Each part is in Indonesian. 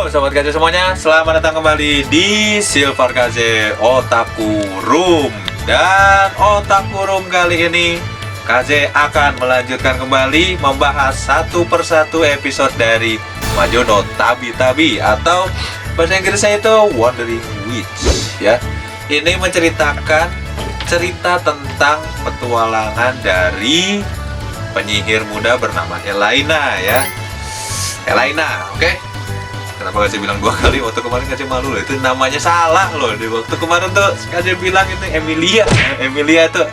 Sobat KJ semuanya, selamat datang kembali di Silver KJ Otaku Room. Dan Otaku Room kali ini KJ akan melanjutkan kembali membahas satu persatu episode dari Majono Tabi-Tabi atau bahasa Inggrisnya itu Wandering Witch ya. Ini menceritakan cerita tentang petualangan dari penyihir muda bernama Elaina ya. Elaina, oke? Kenapa kasih bilang 2 kali? Waktu kemarin kasih malu loh, itu namanya salah loh. Di waktu kemarin tuh kasih bilang itu Emilia tuh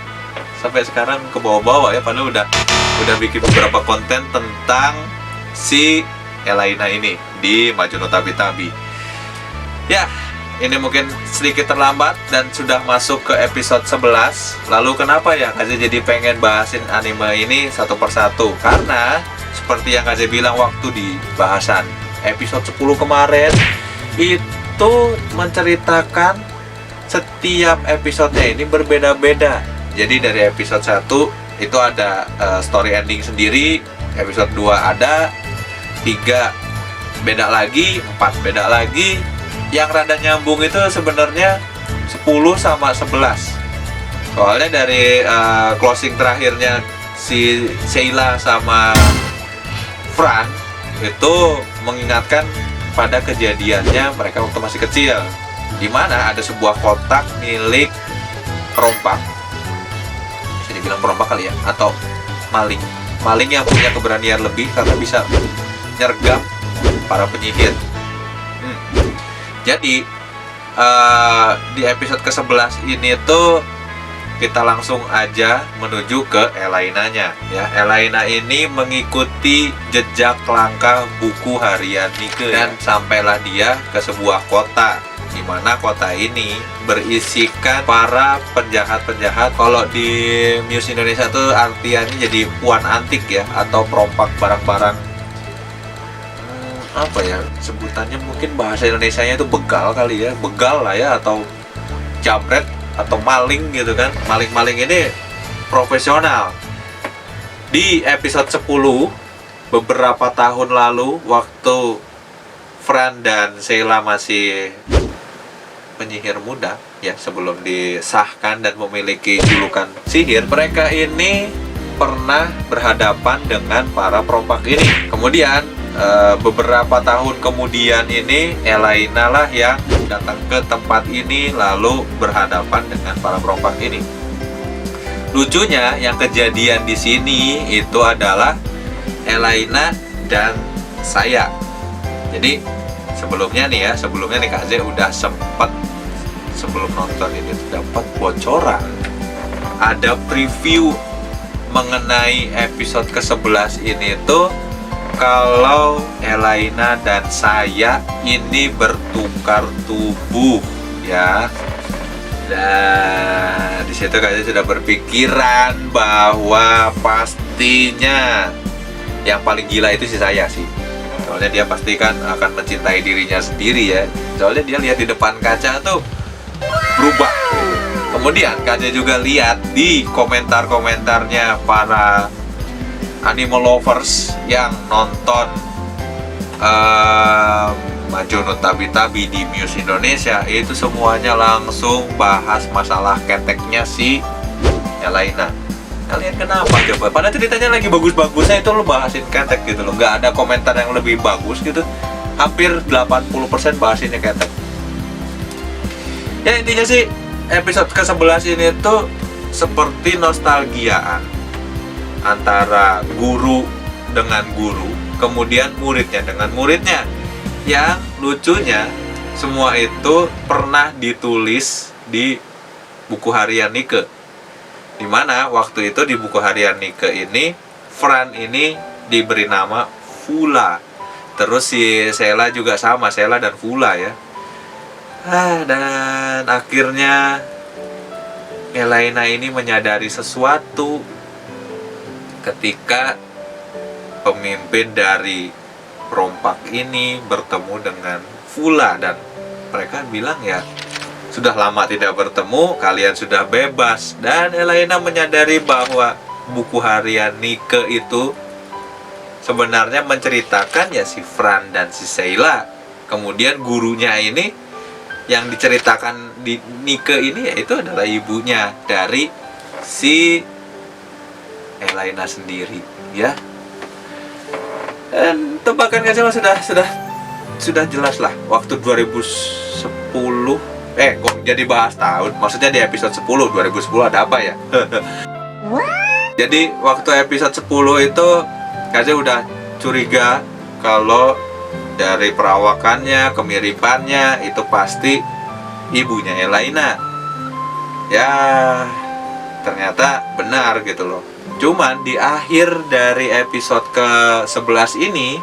sampai sekarang ke bawah-bawah ya. Padahal udah bikin beberapa konten tentang si Elaina ini di Majono Tabi-Tabi. Ya, ini mungkin sedikit terlambat dan sudah masuk ke episode 11. Lalu kenapa ya kasih jadi pengen bahasin anime ini satu persatu? Karena seperti yang KJ bilang waktu di bahasan episode 10 kemarin, itu menceritakan setiap episodenya ini berbeda-beda. Jadi dari episode 1 itu ada story ending sendiri, episode 2 ada, 3 beda lagi, 4 beda lagi. Yang rada nyambung itu sebenarnya 10 sama 11. Soalnya dari closing terakhirnya si Sheila sama Fran itu mengingatkan pada kejadiannya mereka waktu masih kecil, di mana ada sebuah kotak milik perompak, bisa dibilang perompak kali ya, atau maling yang punya keberanian lebih karena bisa nyergap para penyihir. Jadi di episode ke-11 ini tuh kita langsung aja menuju ke Elainanya ya. Elaina ini mengikuti jejak langkah buku harian Nike dan sampailah dia ke sebuah kota, di mana kota ini berisikan para penjahat-penjahat. Kalau di Muse Indonesia tuh artiannya jadi puan antik ya, atau perompak barang-barang apa ya sebutannya, mungkin bahasa Indonesianya itu begal kali ya, begal lah ya, atau jambret atau maling gitu kan. Maling-maling ini profesional. Di episode 10 beberapa tahun lalu, waktu Fran dan Sheila masih penyihir muda ya, sebelum disahkan dan memiliki julukan sihir, mereka ini pernah berhadapan dengan para perompak ini. Kemudian beberapa tahun kemudian ini Elaina lah yang datang ke tempat ini lalu berhadapan dengan para perompak ini. Lucunya yang kejadian di sini itu adalah Elaina dan saya. Jadi sebelumnya nih KJ udah sempet sebelum nonton ini dapat bocoran, ada preview mengenai episode ke-11 ini tuh, kalau Elaina dan saya ini bertukar tubuh ya. Dan di situ kayaknya sudah berpikiran bahwa pastinya yang paling gila itu si saya sih. Soalnya dia pasti kan akan mencintai dirinya sendiri ya. Soalnya dia lihat di depan kaca tuh berubah. Kemudian KJ juga lihat di komentar-komentarnya para anime lovers yang nonton Majono Tabi-Tabi di Muse Indonesia, itu semuanya langsung bahas masalah keteknya si Elaina. Kalian kenapa coba? Padahal ceritanya lagi bagus-bagusnya itu lo bahasin ketek gitu loh. Nggak ada komentar yang lebih bagus gitu. Hampir 80% bahasinnya ketek. Ya intinya sih episode ke-11 ini tuh seperti nostalgiaan antara guru dengan guru, kemudian muridnya dengan muridnya. Yang lucunya semua itu pernah ditulis di buku harian Nike, dimana waktu itu di buku harian Nike ini Fran ini diberi nama Fula, terus si Sheila juga sama, Sheila dan Fula ya. Dan akhirnya Elaina ini menyadari sesuatu ketika pemimpin dari perompak ini bertemu dengan Fula, dan mereka bilang ya sudah lama tidak bertemu, kalian sudah bebas. Dan Elaina menyadari bahwa buku harian Nike itu sebenarnya menceritakan ya si Fran dan si Sheila Kemudian gurunya ini yang diceritakan di Nike ini yaitu adalah ibunya dari si Elaina sendiri, ya. Dan tebakan Kazema sudah jelas lah. Waktu 2010 kok jadi bahas tahun, maksudnya di episode 10 2010 ada apa ya? Jadi waktu episode 10 itu Kaze udah curiga kalau dari perawakannya, kemiripannya itu pasti ibunya Elaina. Ya, ternyata benar gitu loh. Cuman di akhir dari episode ke-11 ini,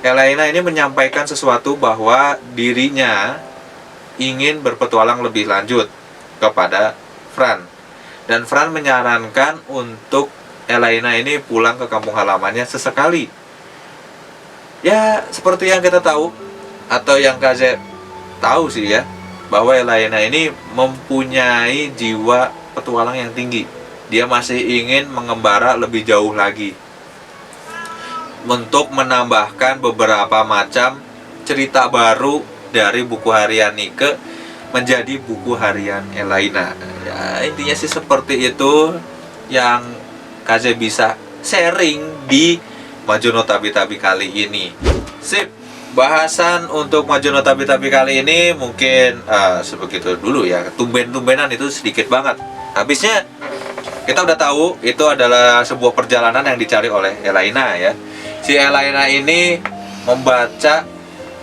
Elaina ini menyampaikan sesuatu bahwa dirinya ingin berpetualang lebih lanjut kepada Fran. Dan Fran menyarankan untuk Elaina ini pulang ke kampung halamannya sesekali. Ya, seperti yang kita tahu, atau yang Kaze tahu sih ya, bahwa Elaina ini mempunyai jiwa petualang yang tinggi. Dia masih ingin mengembara lebih jauh lagi untuk menambahkan beberapa macam cerita baru dari buku harian Nike menjadi buku harian Elaina. Ya, intinya sih seperti itu yang Kaze bisa sharing di Majono Tabi-Tabi kali ini. Sip, bahasan untuk Majono Tabi-Tabi kali ini mungkin sebegitu dulu ya. Tumben-tumbenan itu sedikit banget. Habisnya kita udah tahu itu adalah sebuah perjalanan yang dicari oleh Elaina ya. Si Elaina ini membaca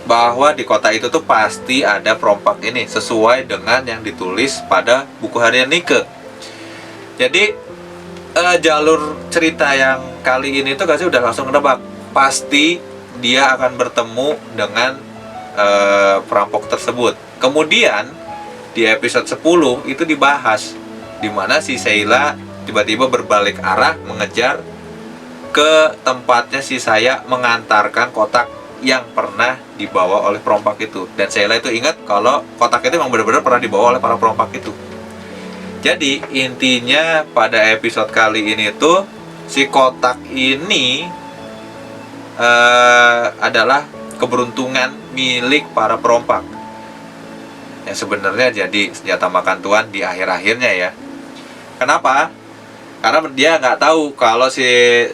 bahwa di kota itu tuh pasti ada perompak ini sesuai dengan yang ditulis pada buku harian Nike. Jadi jalur cerita yang kali ini tuh Kaze udah langsung nebak, pasti dia akan bertemu dengan perampok tersebut. Kemudian di episode 10 itu dibahas dimana si Sheila tiba-tiba berbalik arah mengejar ke tempatnya si Saya mengantarkan kotak yang pernah dibawa oleh perompak itu. Dan Sheila itu ingat kalau kotak itu memang benar-benar pernah dibawa oleh para perompak itu. Jadi intinya pada episode kali ini tuh si kotak ini adalah keberuntungan milik para perompak yang sebenarnya jadi senjata makan tuan di akhir-akhirnya ya. Kenapa? Karena dia nggak tahu kalau si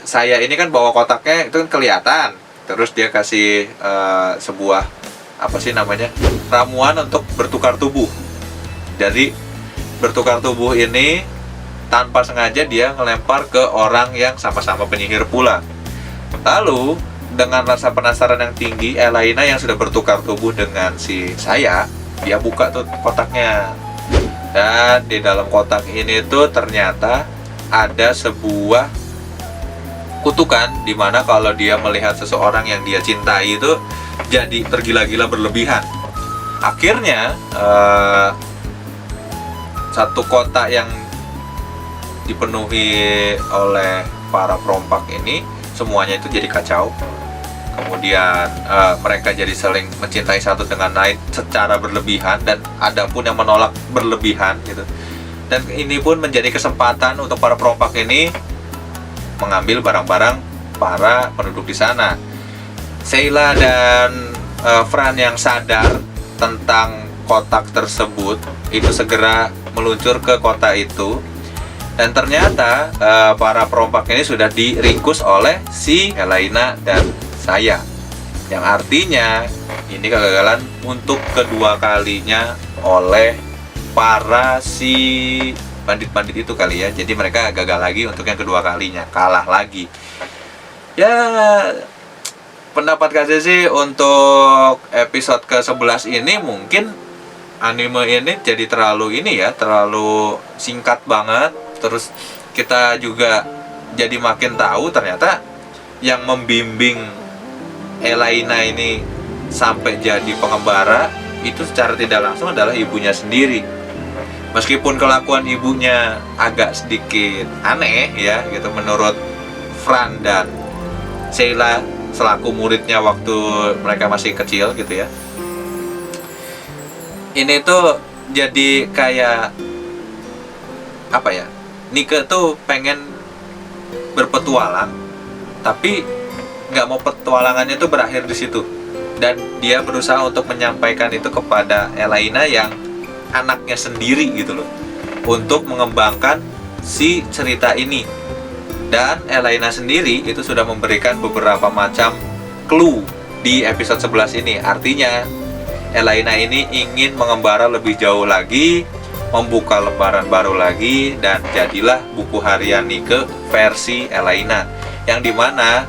Saya ini kan bawa kotaknya itu kan kelihatan. Terus dia kasih sebuah apa sih namanya, ramuan untuk bertukar tubuh. Jadi bertukar tubuh ini tanpa sengaja dia ngelempar ke orang yang sama-sama penyihir pula. Lalu dengan rasa penasaran yang tinggi, Elaina yang sudah bertukar tubuh dengan si Saya, dia buka tuh kotaknya. Dan di dalam kotak ini tuh ternyata ada sebuah kutukan di mana kalau dia melihat seseorang yang dia cintai itu jadi tergila-gila berlebihan. Akhirnya satu kota yang dipenuhi oleh para perompak ini semuanya itu jadi kacau. Kemudian mereka jadi saling mencintai satu dengan lain secara berlebihan, dan ada pun yang menolak berlebihan gitu. Dan ini pun menjadi kesempatan untuk para perompak ini mengambil barang-barang para penduduk di sana. Sheila dan Fran yang sadar tentang kotak tersebut itu segera meluncur ke kota itu, dan ternyata para perompak ini sudah diringkus oleh si Elaina dan Saya, yang artinya ini kegagalan untuk kedua kalinya oleh para si bandit-bandit itu kali ya. Jadi mereka gagal lagi untuk yang kedua kalinya, kalah lagi. Ya, pendapat Kaze sih untuk episode ke-11 ini mungkin anime ini jadi terlalu terlalu singkat banget. Terus kita juga jadi makin tahu ternyata yang membimbing Elaina ini sampai jadi pengembara itu secara tidak langsung adalah ibunya sendiri. Meskipun kelakuan ibunya agak sedikit aneh ya gitu menurut Fran dan Sheila selaku muridnya waktu mereka masih kecil gitu ya. Ini tuh jadi kayak apa ya? Nike tuh pengen berpetualang, tapi nggak mau petualangannya tuh berakhir di situ. dan dia berusaha untuk menyampaikan itu kepada Elaina yang anaknya sendiri gitu loh, untuk mengembangkan si cerita ini. Dan Elaina sendiri itu sudah memberikan beberapa macam clue di episode 11 ini. Artinya Elaina ini ingin mengembara lebih jauh lagi, membuka lembaran baru lagi, dan jadilah buku harian Nike versi Elaina, yang dimana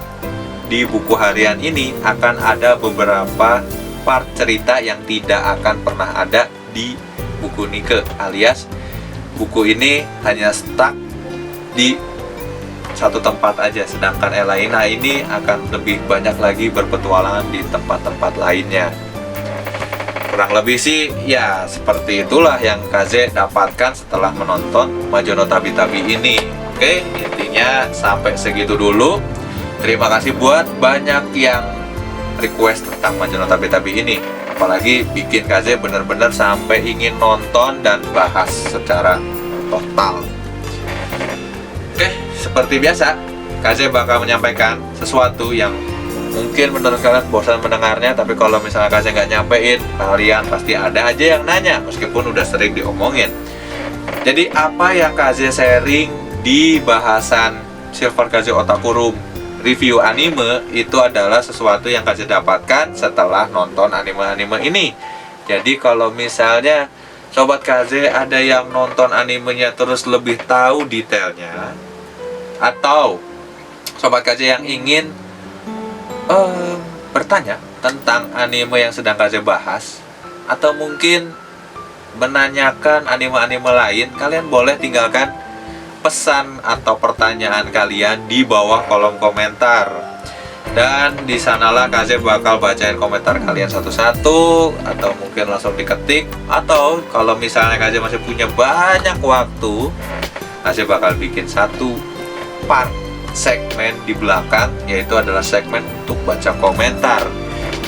di buku harian ini akan ada beberapa part cerita yang tidak akan pernah ada di buku Nike, alias buku ini hanya stuck di satu tempat aja, sedangkan Elaina ini akan lebih banyak lagi berpetualangan di tempat-tempat lainnya. Kurang lebih sih ya seperti itulah yang Kaze dapatkan setelah menonton Majono Tabi-Tabi ini. Oke, intinya sampai segitu dulu. Terima kasih buat banyak yang request tentang Majono Tabi-Tabi ini. Apalagi bikin Kaze bener-bener sampai ingin nonton dan bahas secara total. Oke, seperti biasa, Kaze bakal menyampaikan sesuatu yang mungkin menurut kalian bosan mendengarnya, tapi kalau misalnya Kaze nggak nyampein, kalian pasti ada aja yang nanya, meskipun udah sering diomongin. Jadi apa yang Kaze sharing di bahasan Silver Kaze Otaku Room review anime itu adalah sesuatu yang Kaze dapatkan setelah nonton anime-anime ini. Jadi kalau misalnya Sobat Kaze ada yang nonton animenya terus lebih tahu detailnya, atau Sobat Kaze yang ingin bertanya tentang anime yang sedang Kaze bahas, atau mungkin menanyakan anime-anime lain, kalian boleh tinggalkan pesan atau pertanyaan kalian di bawah kolom komentar, dan di sanalah Kaze bakal bacain komentar kalian satu-satu, atau mungkin langsung diketik, atau kalau misalnya Kaze masih punya banyak waktu, Kaze bakal bikin satu part segmen di belakang, yaitu adalah segmen untuk baca komentar,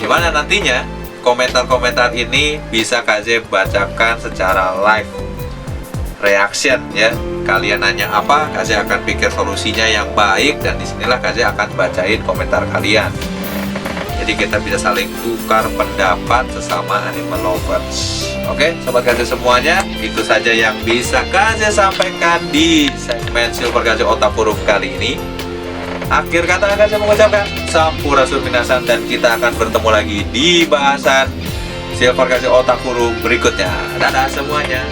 dimana nantinya komentar-komentar ini bisa Kaze bacakan secara live reaction ya. Kalian nanya apa, Kaze akan pikir solusinya yang baik, dan disinilah Kaze akan bacain komentar kalian. Jadi kita bisa saling tukar pendapat sesama anime lovers. Oke, Sobat Kaze semuanya, itu saja yang bisa Kaze sampaikan di segmen Silver Kaze Otaku Room kali ini. Akhir kata Kaze mengucapkan Sampurasun minasan, dan kita akan bertemu lagi di bahasan Silver Kaze Otaku Room berikutnya. Dadah semuanya.